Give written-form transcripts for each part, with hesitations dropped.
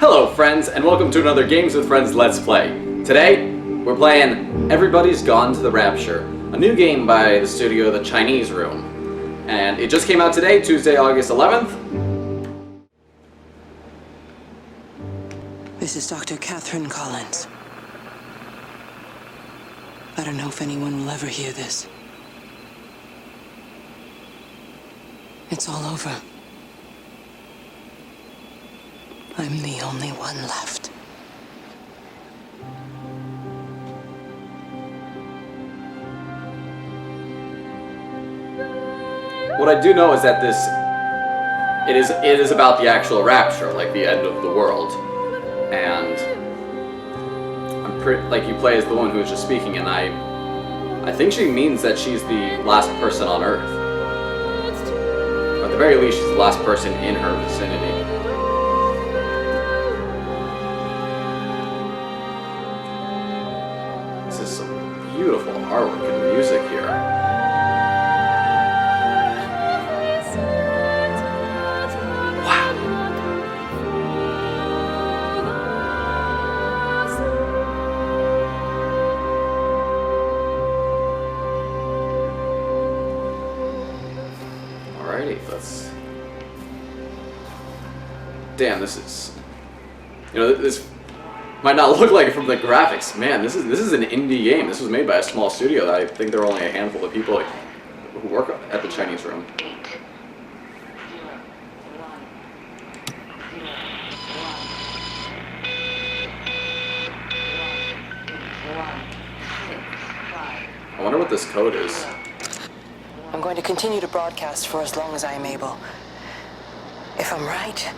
Hello friends, and welcome to another Games with Friends Let's Play. Today, we're playing Everybody's Gone to the Rapture, a new game by the studio The Chinese Room. And it just came out today, Tuesday, August 11th. This is Dr. Catherine Collins. I don't know if anyone will ever hear this. It's all over. I'm the only one left. What I do know is that it is about the actual rapture, like the end of the world. And like you play as the one who was just speaking, and I think she means that she's the last person on Earth. Or at the very least, she's the last person in her vicinity. This is some beautiful artwork and music here. Let's... Damn, this is... You know, this might not look like it from the graphics. Man, this is an indie game. This was made by a small studio. I think there are only a handful of people who work at the Chinese Room. I wonder what this code is. I'm going to continue to broadcast for as long as I am able. If I'm right,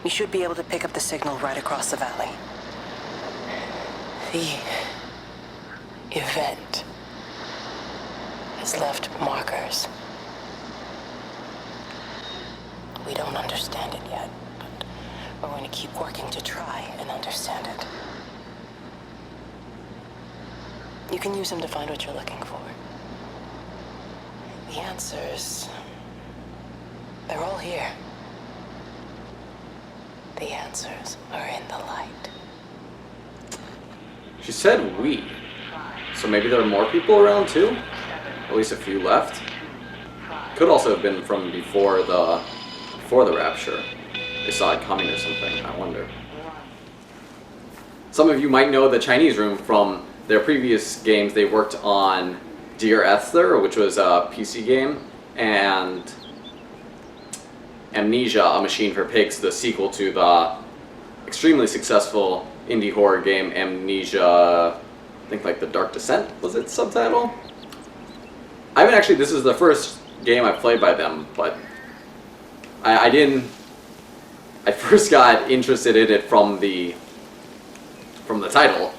we should be able to pick up the signal right across the valley. The event has left markers. We don't understand it yet, but we're going to keep working to try and understand it. You can use them to find what you're looking for. The answers, they're all here. The answers are in the light. She said we. So maybe there are more people around too? At least a few left. Could also have been from before the rapture. They saw it coming or something, I wonder. Some of you might know the Chinese Room from their previous games. They worked on Dear Esther, which was a PC game, and Amnesia, A Machine for Pigs, the sequel to the extremely successful indie horror game Amnesia, I think like The Dark Descent was its subtitle? I haven't actually, this is the first game I've played by them, but I first got interested in it from the title.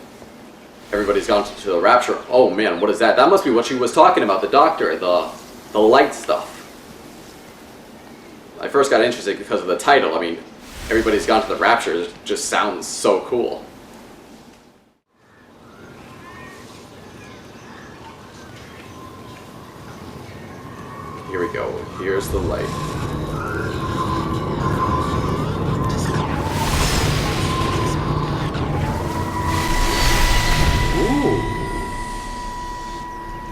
Everybody's gone to the Rapture. Oh man, what is that? That must be what she was talking about, the doctor, the light stuff. I first got interested because of the title. I mean, Everybody's Gone to the Rapture. It just sounds so cool. Here we go. Here's the light.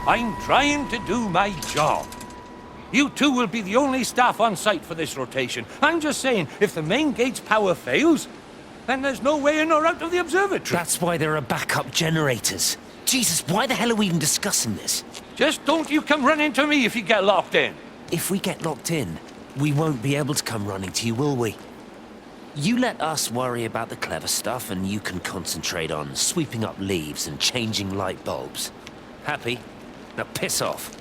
I'm trying to do my job. You two will be the only staff on site for this rotation. I'm just saying, if the main gate's power fails, then there's no way in or out of the observatory. That's why there are backup generators. Jesus, why the hell are we even discussing this? Just don't you come running to me if you get locked in. If we get locked in, we won't be able to come running to you, will we? You let us worry about the clever stuff, and you can concentrate on sweeping up leaves and changing light bulbs. Happy? Now piss off.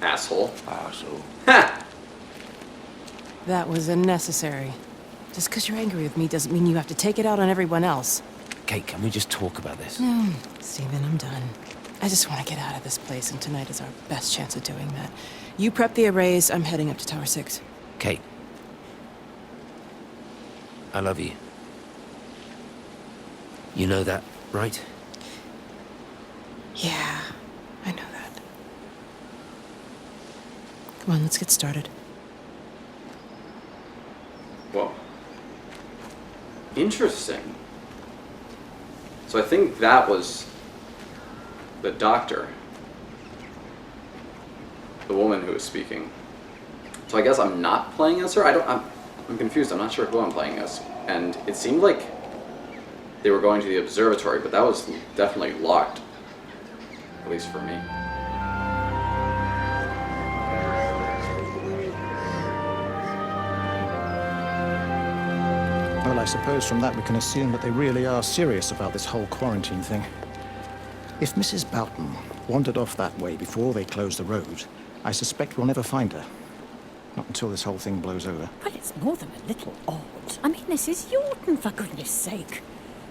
Asshole. Asshole. Ha! That was unnecessary. Just because you're angry with me doesn't mean you have to take it out on everyone else. Kate, can we just talk about this? No, Steven, I'm done. I just want to get out of this place, and tonight is our best chance of doing that. You prep the arrays, I'm heading up to Tower 6. Kate. I love you. You know that, right? Yeah, I know that. Come on, let's get started. Whoa. Interesting. So I think that was the doctor. The woman who was speaking. So I guess I'm not playing as her? I'm confused. I'm not sure who I'm playing as. And it seemed like they were going to the observatory, but that was definitely locked. At least for me. Well, I suppose from that we can assume that they really are serious about this whole quarantine thing. If Mrs. Boughton wandered off that way before they closed the road, I suspect we'll never find her. Not until this whole thing blows over. Well, it's more than a little odd. I mean, this is Yorton, for goodness sake.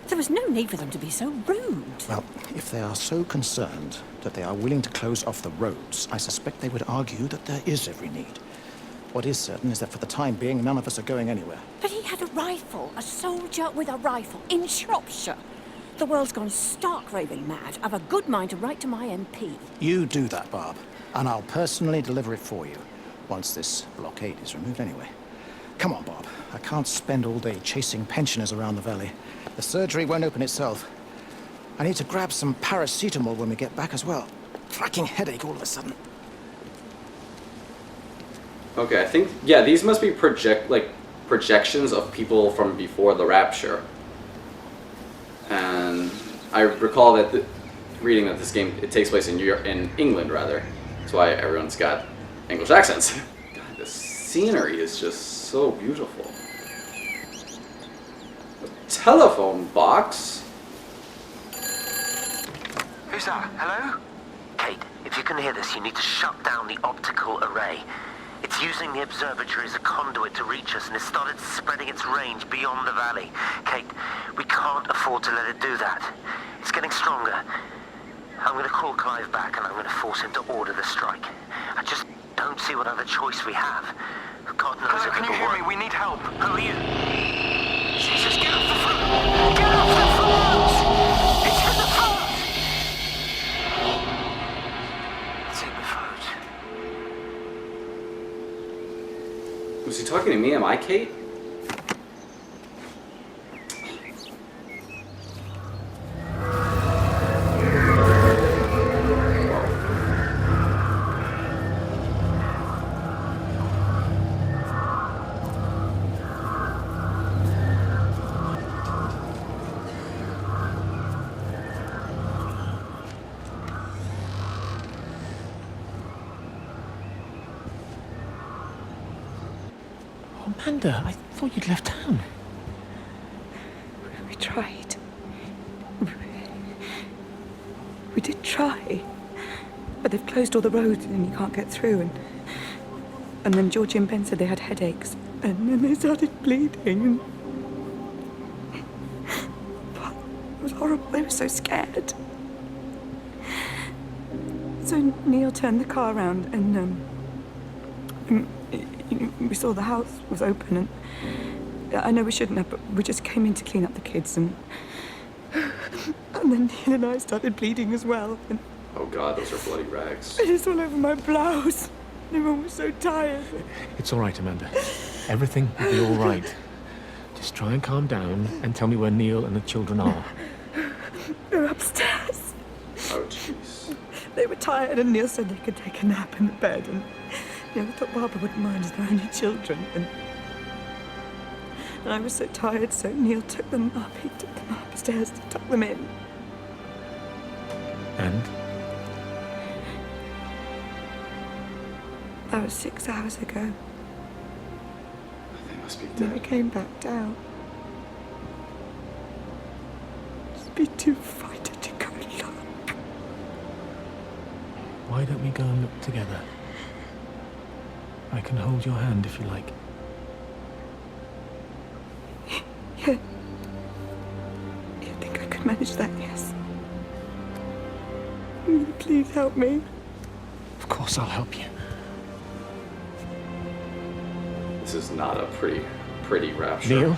There was no need for them to be so rude. Well, if they are so concerned that they are willing to close off the roads, I suspect they would argue that there is every need. What is certain is that for the time being, none of us are going anywhere. But he had a rifle, a soldier with a rifle, in Shropshire. The world's gone stark raving mad. I've a good mind to write to my MP. You do that, Barb, and I'll personally deliver it for you, once this blockade is removed anyway. Come on, Bob. I can't spend all day chasing pensioners around the valley. The surgery won't open itself. I need to grab some paracetamol when we get back as well. Cracking headache all of a sudden. Okay, I think, yeah, these must be projections of people from before the Rapture. And I recall that reading that this game, it takes place in England, rather. That's why everyone's got English accents. God, the scenery is just so beautiful. A telephone box? Who's that? Hello? Kate, if you can hear this, you need to shut down the optical array. It's using the observatory as a conduit to reach us, and it's started spreading its range beyond the valley. Kate, we can't afford to let it do that. It's getting stronger. I'm going to call Clive back, and I'm going to force him to order the strike. I just don't see what other choice we have. God knows Hello, if can you it'll hear work. me? We need help. Who are you? Jesus, get off the phone! Get off the phone! It's in the phone! It's in the phone. Was he talking to me? Am I Kate? Amanda, I thought you'd left town. We tried. We did try. But they've closed all the roads and you can't get through. And then Georgie and Ben said they had headaches. And then they started bleeding. But it was horrible. They were so scared. So Neil turned the car around and we saw the house was open, and I know we shouldn't have, but we just came in to clean up the kids, and then Neil and I started bleeding as well. And Oh god, those are bloody rags. it is all over my blouse. Everyone was so tired. It's all right, Amanda. Everything will be all right. Just try and calm down and tell me where Neil and the children are. They're upstairs. Oh jeez. They were tired, and Neil said they could take a nap in the bed, and I thought Barbara wouldn't mind as they're only children, and I was so tired, so Neil took them up. He took them upstairs to tuck them in. And? That was 6 hours ago. They must be Then I dead. came back down. Just be too frightened to go look. Why don't we go and look together? I can hold your hand if you like. Yeah. I think I could manage that, yes. Will you please help me? Of course I'll help you. This is not a pretty Rapture. Neil?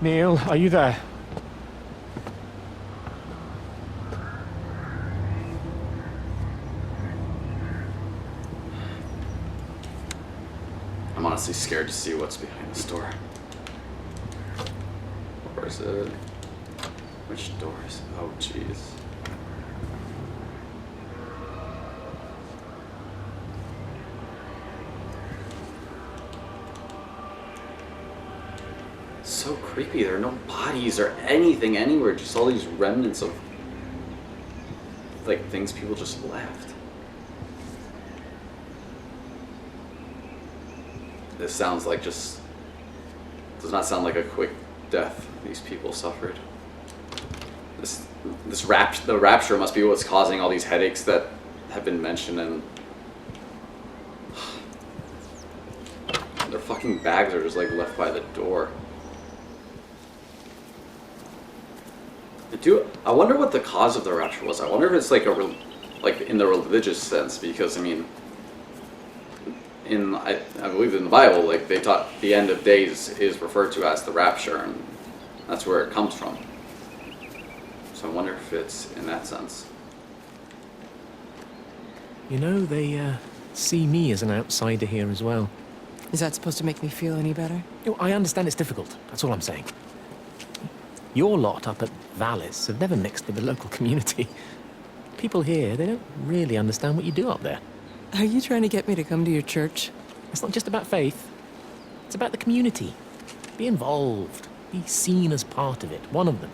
Neil, are you there? I'm on a honestly scared to see what's behind this door. Or is it? Which doors? Oh, jeez. So creepy. There are no bodies or anything anywhere. Just all these remnants of like things people just left. This sounds like just does not sound like a quick death these people suffered. The rapture must be what's causing all these headaches that have been mentioned, and their fucking bags are just like left by the door. I wonder what the cause of the rapture was. I wonder if it's like like in the religious sense, because I mean, I believe in the Bible, like they taught the end of days is referred to as the rapture, and that's where it comes from. So I wonder if it's in that sense. You know, they see me as an outsider here as well. Is that supposed to make me feel any better? You know, I understand it's difficult. That's all I'm saying. Your lot up at Vallis have never mixed with the local community. People here, they don't really understand what you do up there. Are you trying to get me to come to your church? It's not just about faith. It's about the community. Be involved. Be seen as part of it. One of them.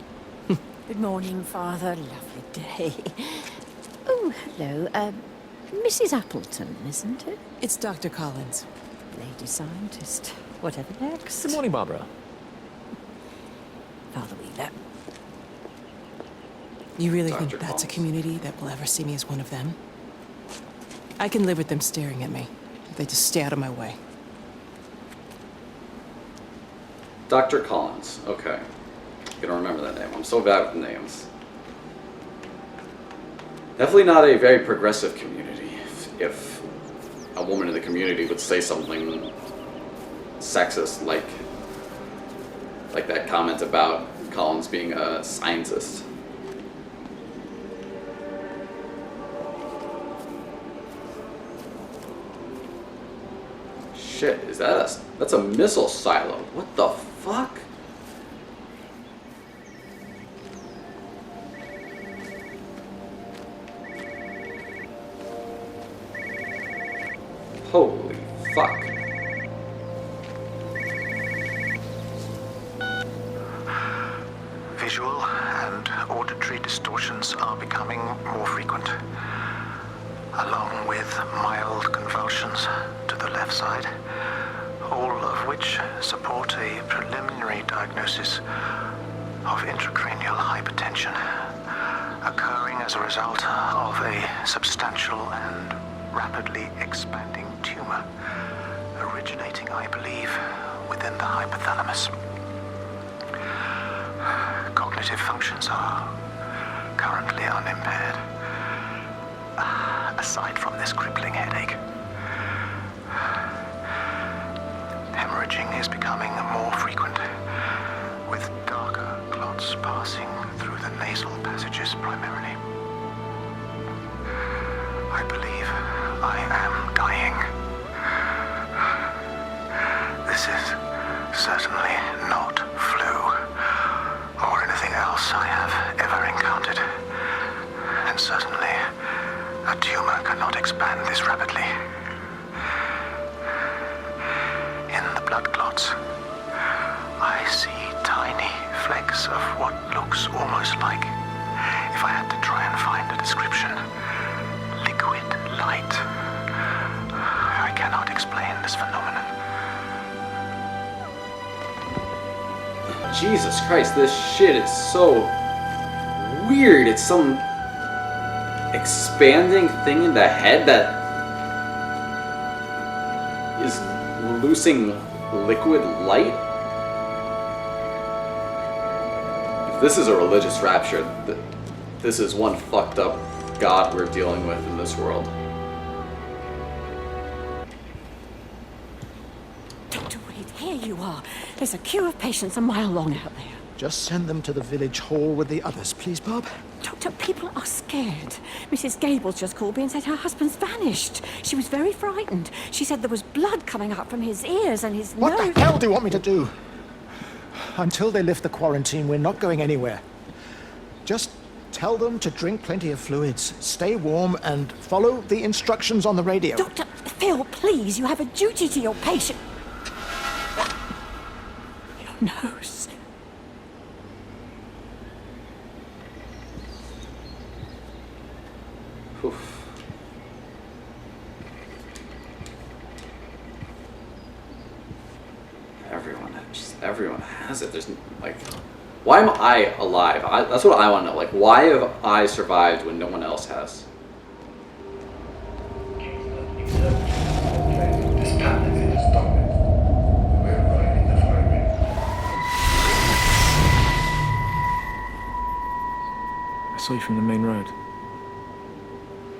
Good morning, Father. Lovely day. Oh, hello. Mrs. Appleton, isn't it? It's Dr. Collins. Lady scientist. Whatever next. Good morning, Barbara. Father Wheeler. You really Dr. think that's a Collins. community that will ever see me as one of them? I can live with them staring at me. If they just stay out of my way. Dr. Collins. Okay. I'm gonna remember that name. I'm so bad with names. Definitely not a very progressive community. If a woman in the community would say something sexist like that comment about Collins being a scientist. Shit, is that's a missile silo. What the fuck? Holy fuck. Visual and auditory distortions are becoming more frequent, along with mild convulsions to the left side, all of which support a preliminary diagnosis of intracranial hypertension, occurring as a result of a substantial and rapidly expanding tumor, originating, I believe, within the hypothalamus. Cognitive functions are currently unimpaired, aside from this crippling headache. Hemorrhaging is becoming more frequent, with darker clots passing through the nasal passages primarily. I believe I am dying. This is certainly not flu or anything else I have ever encountered. And certainly, a tumor cannot expand this rapidly. In the blood clots, I see tiny flecks of what looks almost like, if I had to try and find a description, liquid light. I cannot explain this phenomenon. Jesus Christ, this shit is so weird. It's some expanding thing in the head that is loosing liquid light. If this is a religious rapture, this is one fucked up god we're dealing with in this world. Dr. Wade, here you are. There's a queue of patients a mile long out there. Just send them to the village hall with the others, please, Bob. Doctor, people are scared. Mrs. Gables just called me and said her husband's vanished. She was very frightened. She said there was blood coming up from his ears and his What nose. the hell do you want me to do? Until they lift the quarantine, we're not going anywhere. Just tell them to drink plenty of fluids, stay warm, and follow the instructions on the radio. Dr. Phil, please, you have a duty to your patient. Your nose. Oof. Everyone has it. There's like, why am I alive? That's what I want to know. Like, why have I survived when no one else has? I saw you from the main road.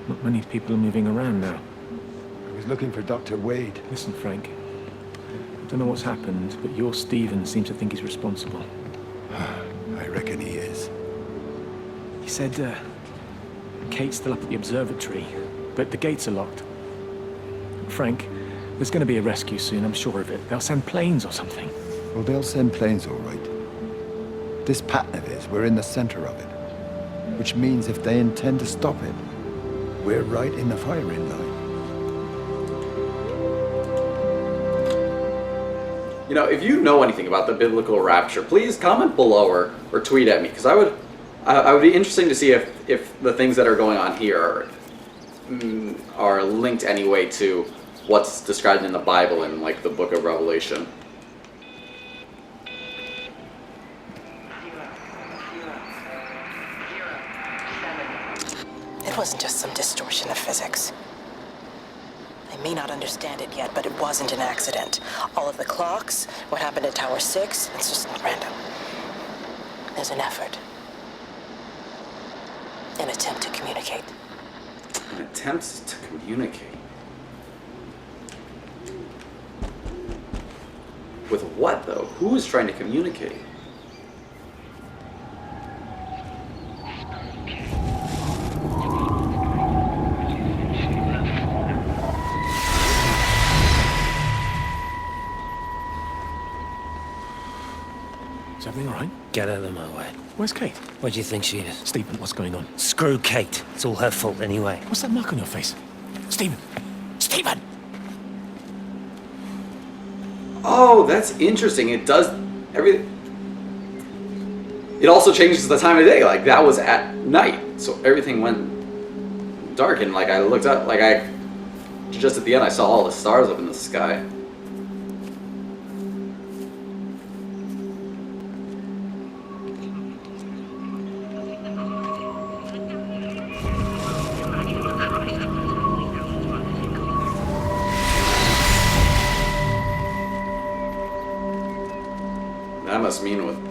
Not many people are moving around now. I was looking for Dr. Wade. Listen, Frank. I don't know what's happened, but your Stephen seems to think he's responsible. I reckon he is. He said, Kate's still up at the observatory, but the gates are locked. Frank, there's going to be a rescue soon, I'm sure of it. They'll send planes or something. Well, they'll send planes, all right. This pattern of his, we're in the center of it. Which means if they intend to stop it, we're right in the firing line. You know, if you know anything about the biblical rapture, please comment below or tweet at me, because I would be interesting to see if the things that are going on here are linked anyway to what's described in the Bible in like the book of Revelation. It wasn't just some distortion of physics. I may not understand it yet, but it wasn't an accident. All of the clocks, what happened at Tower 6, it's just random. There's an effort. An attempt to communicate. An attempt to communicate. With what, though? Who is trying to communicate? Is everything all right? Get out of my way. Where's Kate? Where do you think she is? Stephen, what's going on? Screw Kate. It's all her fault anyway. What's that mark on your face? Stephen! Stephen! Oh, that's interesting. It does everything. It also changes the time of day. Like that was at night, so everything went dark. And like I looked up, like I just at the end, I saw all the stars up in the sky.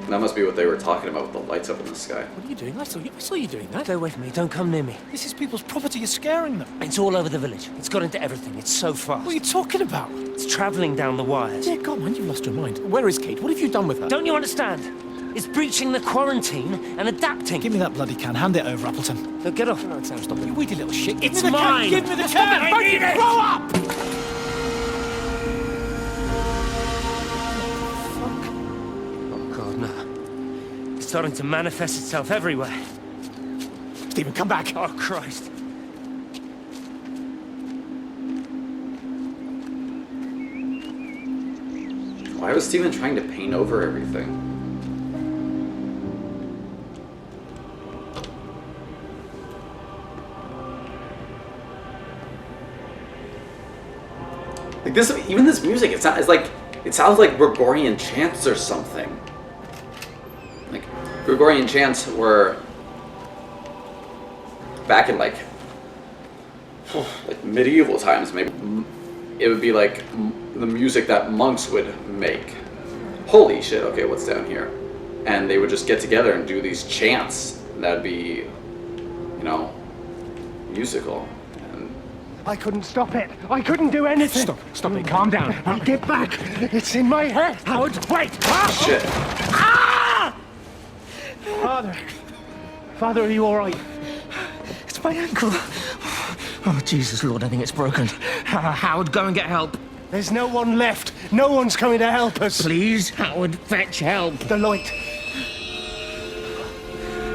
That must be what they were talking about with the lights up in the sky. What are you doing? I saw you doing that. Stay away from me. Don't come near me. This is people's property. You're scaring them. It's all over the village. It's got into everything. It's so fast. What are you talking about? It's traveling down the wires. Dear God, man, you've lost your mind. Where is Kate? What have you done with her? Don't you understand? It's breaching the quarantine and adapting. Give me that bloody can. Hand it over, Appleton. No, get off. No, it sounds stupid. You weedy little shit. It's mine. Give me the can. I need it. Grow up! Oh, God, no. It's starting to manifest itself everywhere. Stephen, come back. Oh, Christ. Why was Steven trying to paint over everything? Like this, even this music, it sounds like Gregorian chants or something. Like Gregorian chants were back in like medieval times. Maybe it would be like the music that monks would make. Holy shit! Okay, what's down here? And they would just get together and do these chants. That'd be, you know, musical. I couldn't stop it. I couldn't do anything. Stop it. Calm down. I'll get back. It's in my head. Howard, wait! Shit. Ah! Father! Father, are you all right? It's my ankle. Oh, Jesus, Lord, I think it's broken. Howard, go and get help. There's no one left. No one's coming to help us. Please, Howard, fetch help. The light.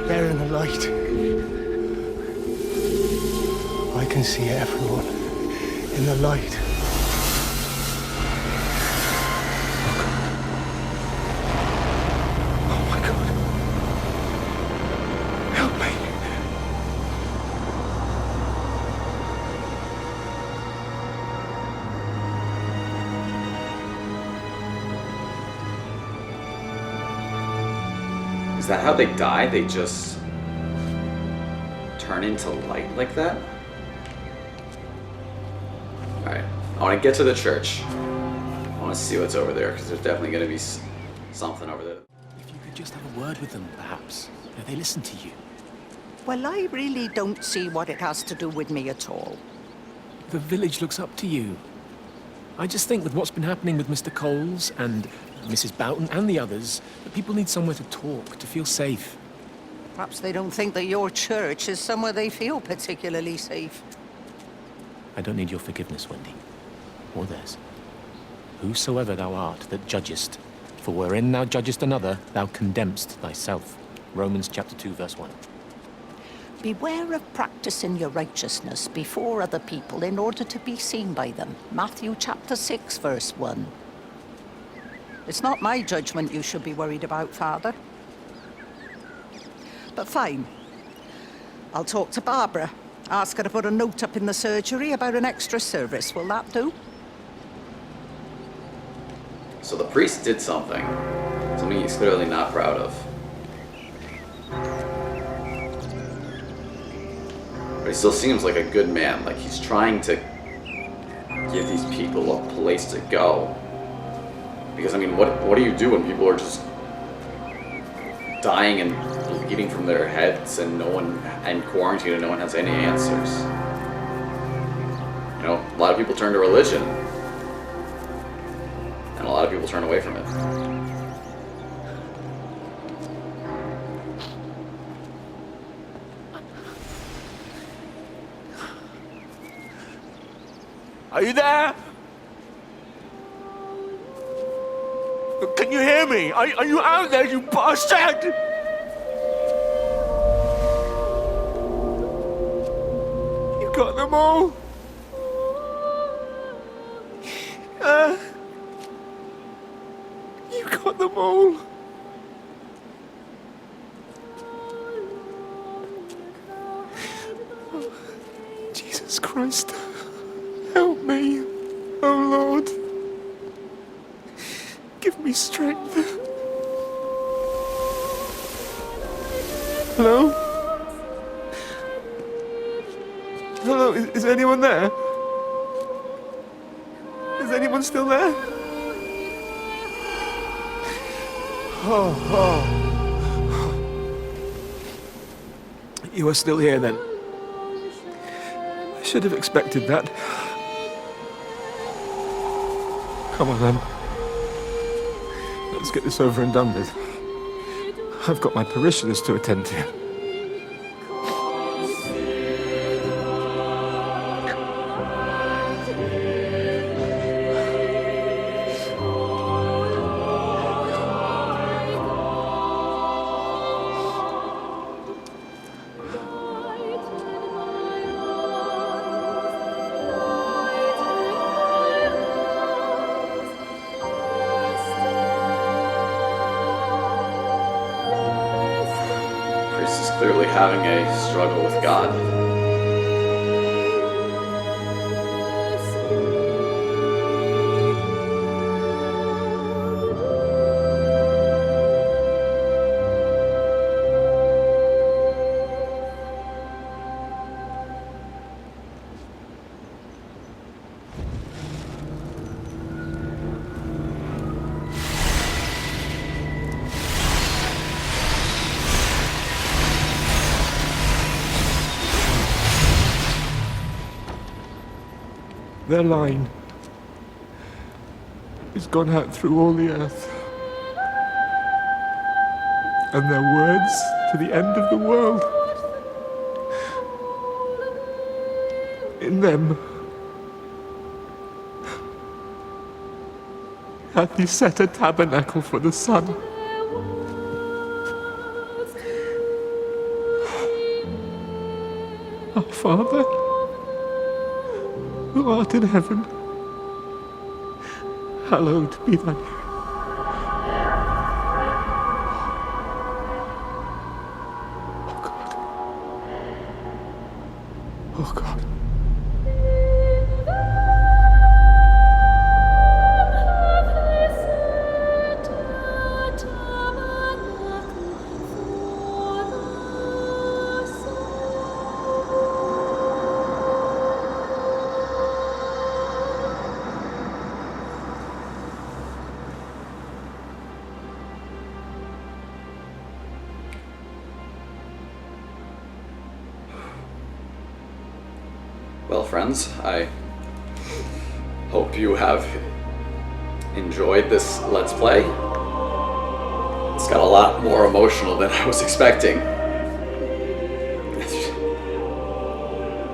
There in the light. I can see everyone in the light. Oh my God. Help me. Is that how they die? They just turn into light like that? Alright, I want to get to the church. I want to see what's over there, because there's definitely going to be something over there. If you could just have a word with them, perhaps. They listen to you. Well, I really don't see what it has to do with me at all. The village looks up to you. I just think with what's been happening with Mr. Coles and Mrs. Boughton and the others, that people need somewhere to talk, to feel safe. Perhaps they don't think that your church is somewhere they feel particularly safe. I don't need your forgiveness, Wendy, or theirs. Whosoever thou art that judgest, for wherein thou judgest another, thou condemnest thyself. Romans chapter 2, verse 1. Beware of practicing your righteousness before other people in order to be seen by them. Matthew chapter 6, verse 1. It's not my judgment you should be worried about, Father. But fine. I'll talk to Barbara. Ask her to put a note up in the surgery about an extra service. Will that do? So the priest did something. Something he's clearly not proud of. But he still seems like a good man. Like he's trying to give these people a place to go. Because I mean, what do you do when people are just dying and bleeding from their heads and quarantine and no one has any answers? You know, a lot of people turn to religion. And a lot of people turn away from it. Are you there? Can you hear me? Are you out there, you bastard? You got them all? You got them all? Oh, Jesus Christ. Help me, oh Lord. Give me strength. Hello? Hello, is anyone there? Is anyone still there? Oh. You are still here then? I should have expected that. Come on then. Let's get this over and done with. I've got my parishioners to attend to. Clearly having a struggle with God. Their line has gone out through all the earth, and their words to the end of the world. In them hath he set a tabernacle for the sun. Our Father, who art in heaven, hallowed be thy name. Oh God. Well, friends, I hope you have enjoyed this Let's Play. It's got a lot more emotional than I was expecting. I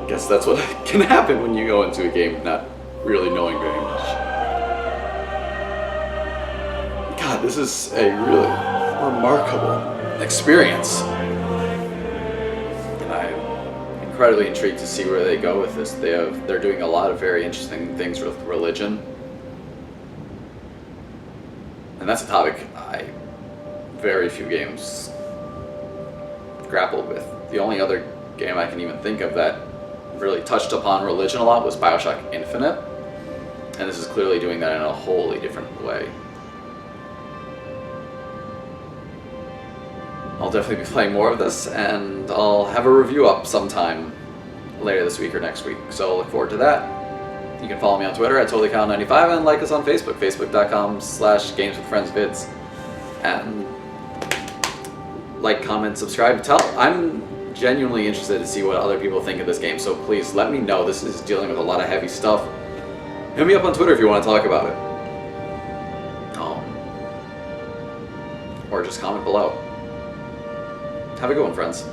guess that's what can happen when you go into a game not really knowing very much. God, this is a really remarkable experience. Incredibly intrigued to see where they go with this. They're doing a lot of very interesting things with religion, and that's a topic very few games grappled with. The only other game I can even think of that really touched upon religion a lot was BioShock Infinite, and this is clearly doing that in a wholly different way. I'll definitely be playing more of this, and I'll have a review up sometime later this week or next week, so look forward to that. You can follow me on Twitter at TotallyCal95 and like us on Facebook, facebook.com/GamesWithFriendsVids. And like, comment, subscribe, I'm genuinely interested to see what other people think of this game, so please let me know. This is dealing with a lot of heavy stuff. Hit me up on Twitter if you want to talk about it. Or just comment below. Have a good one, friends.